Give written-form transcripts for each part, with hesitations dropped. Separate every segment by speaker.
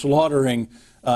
Speaker 1: slaughtering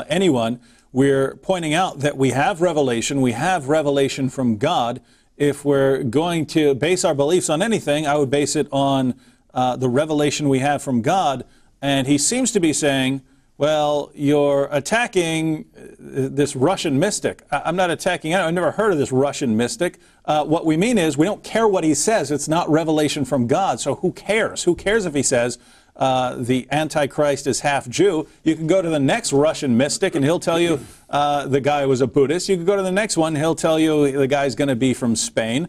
Speaker 1: anyone. We're pointing out that we have revelation from God. If we're going to base our beliefs on anything, I would base it on the revelation we have from God. And he seems to be saying, well, you're attacking this Russian mystic. I'm not attacking, I've never heard of this Russian mystic. What we mean is we don't care what he says. It's not revelation from God. So who cares? Who cares if he says the Antichrist is half Jew? You can go to the next Russian mystic and he'll tell you the guy was a Buddhist. You can go to the next one, he'll tell you the guy's going to be from Spain.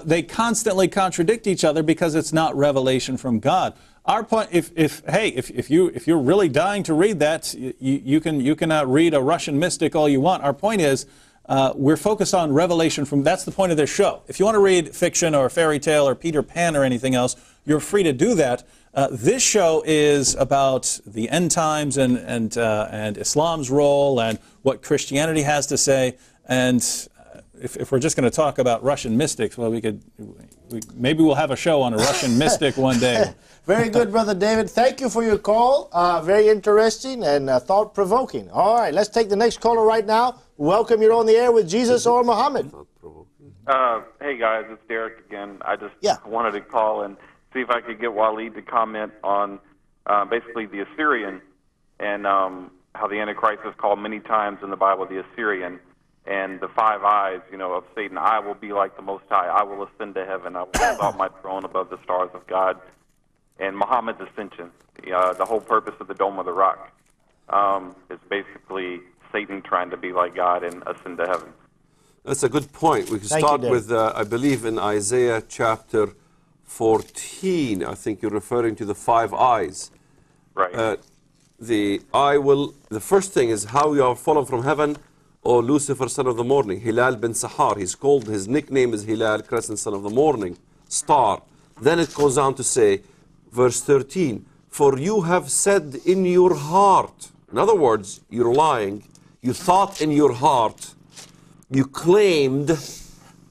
Speaker 1: They constantly contradict each other because it's not revelation from God. Our point, if you're really dying to read that, you can read a Russian mystic all you want. Our point is we're focused on revelation from. That's the point of this show. If you want to read fiction or fairy tale or Peter Pan or anything else, you're free to do that. This show is about the end times and Islam's role and what Christianity has to say. And if we're just going to talk about Russian mystics, well, maybe we'll have a show on a Russian mystic one day.
Speaker 2: Very good, Brother David. Thank you for your call. Very interesting and thought-provoking. All right, let's take the next caller right now. Welcome, you're on the air with Jesus or Muhammad.
Speaker 3: Hey, guys, it's Derek again. I just wanted to call and see if I could get Waleed to comment on basically the Assyrian and how the Antichrist is called many times in the Bible, the Assyrian. And the 5 eyes, of Satan. I will be like the Most High. I will ascend to heaven. I will exalt my throne above the stars of God. And Muhammad's ascension, the whole purpose of the Dome of the Rock, is basically Satan trying to be like God and ascend to heaven.
Speaker 4: That's a good point. We can start with, I believe, in Isaiah chapter 14. I think you're referring to the 5 eyes.
Speaker 3: Right.
Speaker 4: The first thing is how you are fallen from heaven, O Lucifer, son of the morning, Hilal bin Sahar. His nickname is Hilal, crescent son of the morning, star. Then it goes on to say, verse 13, for you have said in your heart. In other words, you're lying. You thought in your heart, you claimed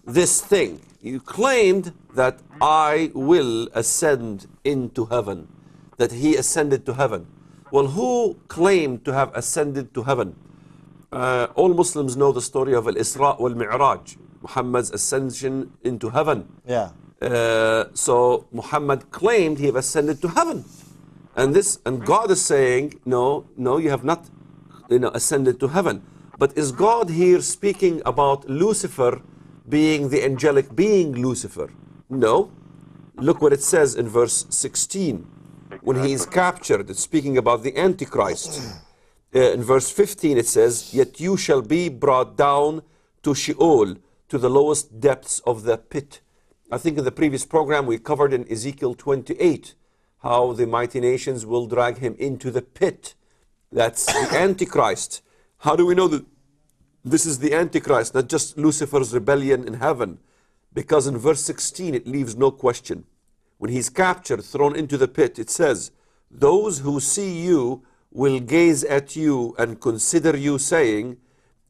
Speaker 4: this thing. You claimed that I will ascend into heaven, that he ascended to heaven. Well, who claimed to have ascended to heaven? All Muslims know the story of Al-Isra wal-Mi'raj, Muhammad's ascension into heaven.
Speaker 2: Yeah.
Speaker 4: So Muhammad claimed he have ascended to heaven, and God is saying, no, you have not, ascended to heaven. But is God here speaking about Lucifer being the angelic being Lucifer? No. Look what it says in verse 16. When he is captured, it's speaking about the Antichrist. In verse 15 it says, yet you shall be brought down to Sheol, to the lowest depths of the pit. I think in the previous program we covered in Ezekiel 28 how the mighty nations will drag him into the pit. That's the Antichrist. How do we know that this is the Antichrist, not just Lucifer's rebellion in heaven? Because in verse 16 it leaves no question. When he's captured, thrown into the pit, it says, those who see you will gaze at you and consider you, saying,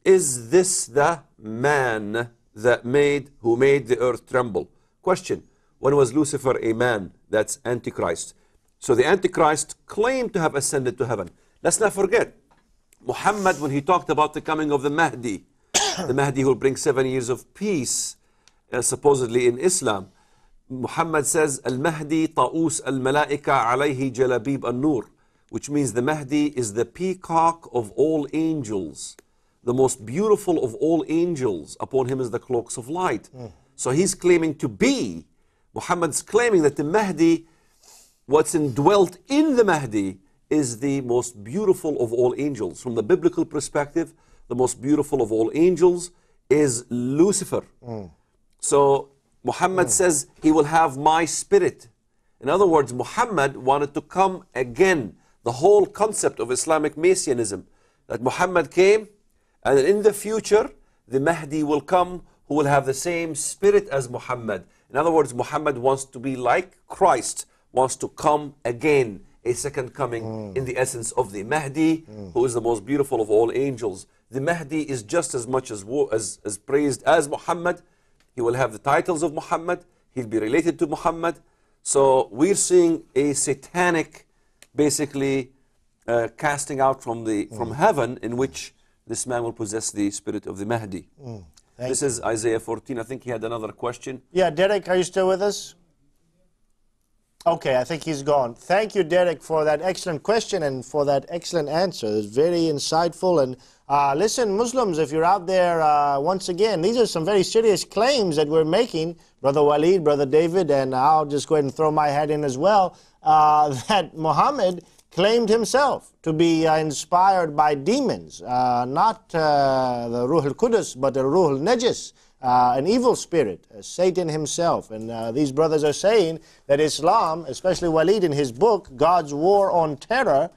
Speaker 4: is this the man who made the earth tremble? Question, when was Lucifer a man? That's Antichrist. So the Antichrist claimed to have ascended to heaven. Let's not forget, Muhammad, when he talked about the coming of the Mahdi, the Mahdi who will bring 7 years of peace, supposedly in Islam, Muhammad says, Al-Mahdi ta'us al-malaika alayhi jalabib an-nur, which means the Mahdi is the peacock of all angels, the most beautiful of all angels. Upon him is the cloaks of light. So he's claiming to be, Muhammad's claiming that the Mahdi, what's indwelt in the Mahdi, is the most beautiful of all angels. From the biblical perspective, the most beautiful of all angels is Lucifer. So Muhammad says he will have my spirit. In other words, Muhammad wanted to come again. The whole concept of Islamic Messianism, that Muhammad came, and in the future, the Mahdi will come who will have the same spirit as Muhammad. In other words, Muhammad wants to be like Christ, wants to come again, a second coming in the essence of the Mahdi, who is the most beautiful of all angels. The Mahdi is just as much as praised as Muhammad. He will have the titles of Muhammad. He'll be related to Muhammad. So we're seeing a satanic, basically, casting out from heaven, in which this man will possess the spirit of the Mahdi. This is Isaiah 14. I think he had another question.
Speaker 2: Yeah, Derek, are you still with us? Okay, I think he's gone. Thank you, Derek, for that excellent question and for that excellent answer. It's very insightful. And listen, Muslims, if you're out there, once again, these are some very serious claims that we're making, Brother Walid, Brother David, and I'll just go ahead and throw my hat in as well, that Muhammad claimed himself to be inspired by demons, not the Ruh al-Qudus, but the Ruh al-Najis, an evil spirit, Satan himself. And these brothers are saying that Islam, especially Walid in his book, God's War on Terror,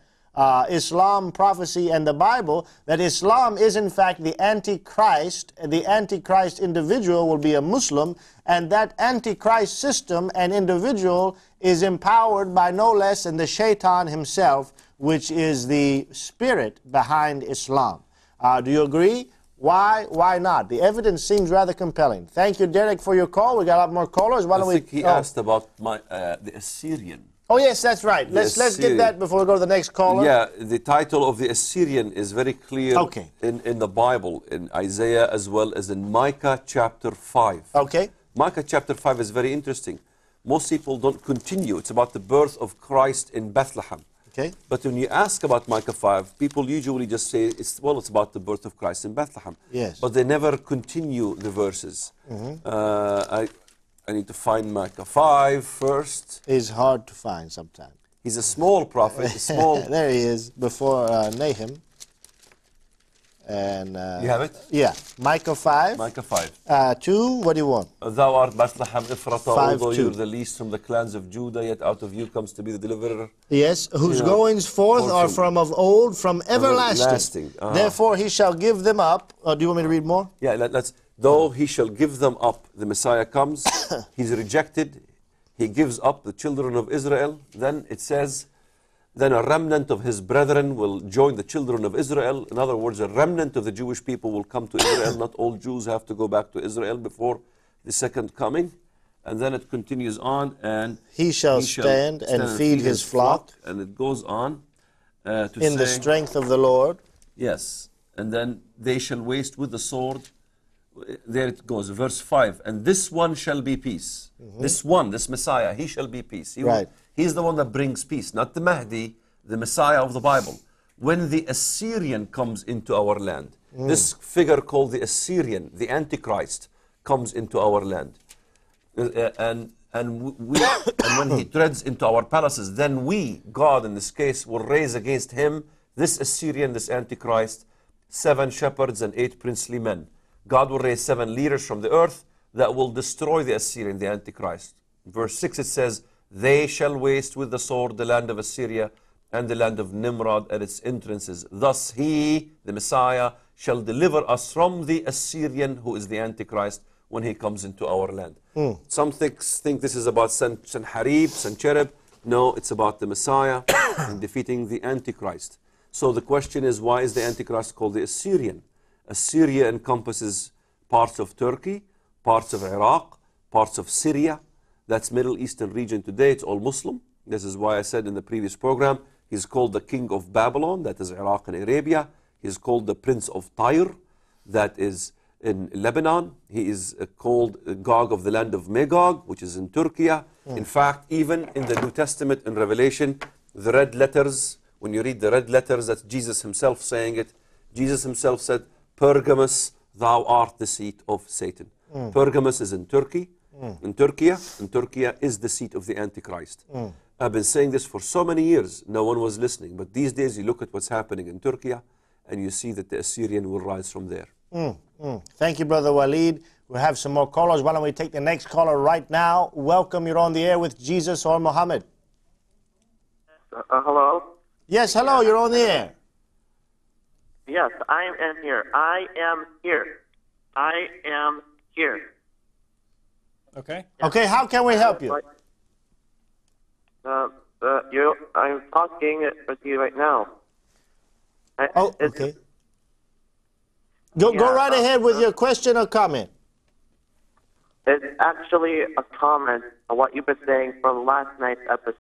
Speaker 2: Islam, Prophecy, and the Bible, that Islam is in fact the Antichrist. The Antichrist individual will be a Muslim, and that Antichrist system and individual is empowered by no less than the Shaitan himself, which is the spirit behind Islam. Do you agree? Why? Why not? The evidence seems rather compelling. Thank you, Derek, for your call. We got a lot more callers. Why don't
Speaker 4: I think he asked about the Assyrian.
Speaker 2: Oh, yes, that's right. Let's get that before we go to the next caller.
Speaker 4: Yeah, the title of the Assyrian is very clear in the Bible, in Isaiah as well as in Micah chapter 5.
Speaker 2: Okay.
Speaker 4: Micah chapter 5 is very interesting. Most people don't continue. It's about the birth of Christ in Bethlehem.
Speaker 2: Okay.
Speaker 4: But when you ask about Micah 5, people usually just say, it's about the birth of Christ in Bethlehem.
Speaker 2: Yes.
Speaker 4: But they never continue the verses. I need to find Micah 5 first.
Speaker 2: It's hard to find sometimes.
Speaker 4: He's a small prophet.
Speaker 2: There he is, before Nahum. And
Speaker 4: you have it?
Speaker 2: Yeah. Micah 5.
Speaker 4: Micah 5.
Speaker 2: 2, what do you want?
Speaker 4: Thou art Bethlehem Ephratah,
Speaker 2: 5,
Speaker 4: although
Speaker 2: 2.
Speaker 4: you're the least from the clans of Judah, yet out of you comes to be the deliverer.
Speaker 2: Yes, whose goings forth are from of old, from everlasting. Therefore he shall give them up. Do you want me to read more?
Speaker 4: Yeah, let's. Though he shall give them up, the Messiah comes, he's rejected, he gives up the children of Israel. Then it says, then a remnant of his brethren will join the children of Israel. In other words, a remnant of the Jewish people will come to Israel. Not all Jews have to go back to Israel before the second coming. And then it continues on, and
Speaker 2: he shall stand and feed his flock.
Speaker 4: And it goes on to say,
Speaker 2: in the strength of the Lord.
Speaker 4: Yes, and then they shall waste with the sword. There it goes, verse 5. And this one shall be peace. This one, this Messiah, he shall be peace. He's the one that brings peace, not the Mahdi, the Messiah of the Bible. When the Assyrian comes into our land, this figure called the Assyrian, the Antichrist, comes into our land. And when he treads into our palaces, then we, God in this case, will raise against him, this Assyrian, this Antichrist, 7 shepherds and 8 princely men. God will raise 7 leaders from the earth that will destroy the Assyrian, the Antichrist. Verse 6 it says, they shall waste with the sword the land of Assyria and the land of Nimrod at its entrances. Thus he, the Messiah, shall deliver us from the Assyrian, who is the Antichrist, when he comes into our land. Some think this is about Sanharib, Sancherib. No, it's about the Messiah and defeating the Antichrist. So the question is, why is the Antichrist called the Assyrian? Assyria encompasses parts of Turkey, parts of Iraq, parts of Syria. That's Middle Eastern region today. It's all Muslim. This is why I said in the previous program, he's called the king of Babylon, that is Iraq and Arabia. He's called the prince of Tyre, that is in Lebanon. He is called Gog of the land of Magog, which is in Turkey. In fact, even in the New Testament in Revelation, the red letters, when you read the red letters, that's Jesus himself saying it. Jesus himself said, Pergamus, thou art the seat of Satan. Pergamus is in Turkey, in Turkey, and Turkey is the seat of the Antichrist. I've been saying this for so many years, no one was listening. But these days you look at what's happening in Turkey, and you see that the Assyrian will rise from there.
Speaker 2: Thank you, Brother Walid. We'll have some more callers. Why don't we take the next caller right now? Welcome, you're on the air with Jesus or Muhammad.
Speaker 5: Hello?
Speaker 2: Yes, hello, you're on the air.
Speaker 5: Yes, I am here. I am here. I am here.
Speaker 1: Okay.
Speaker 2: Okay, how can we help you?
Speaker 5: I'm talking with you right now.
Speaker 2: Okay. Go right ahead with your question or comment.
Speaker 5: It's actually a comment on what you've been saying from last night's episode.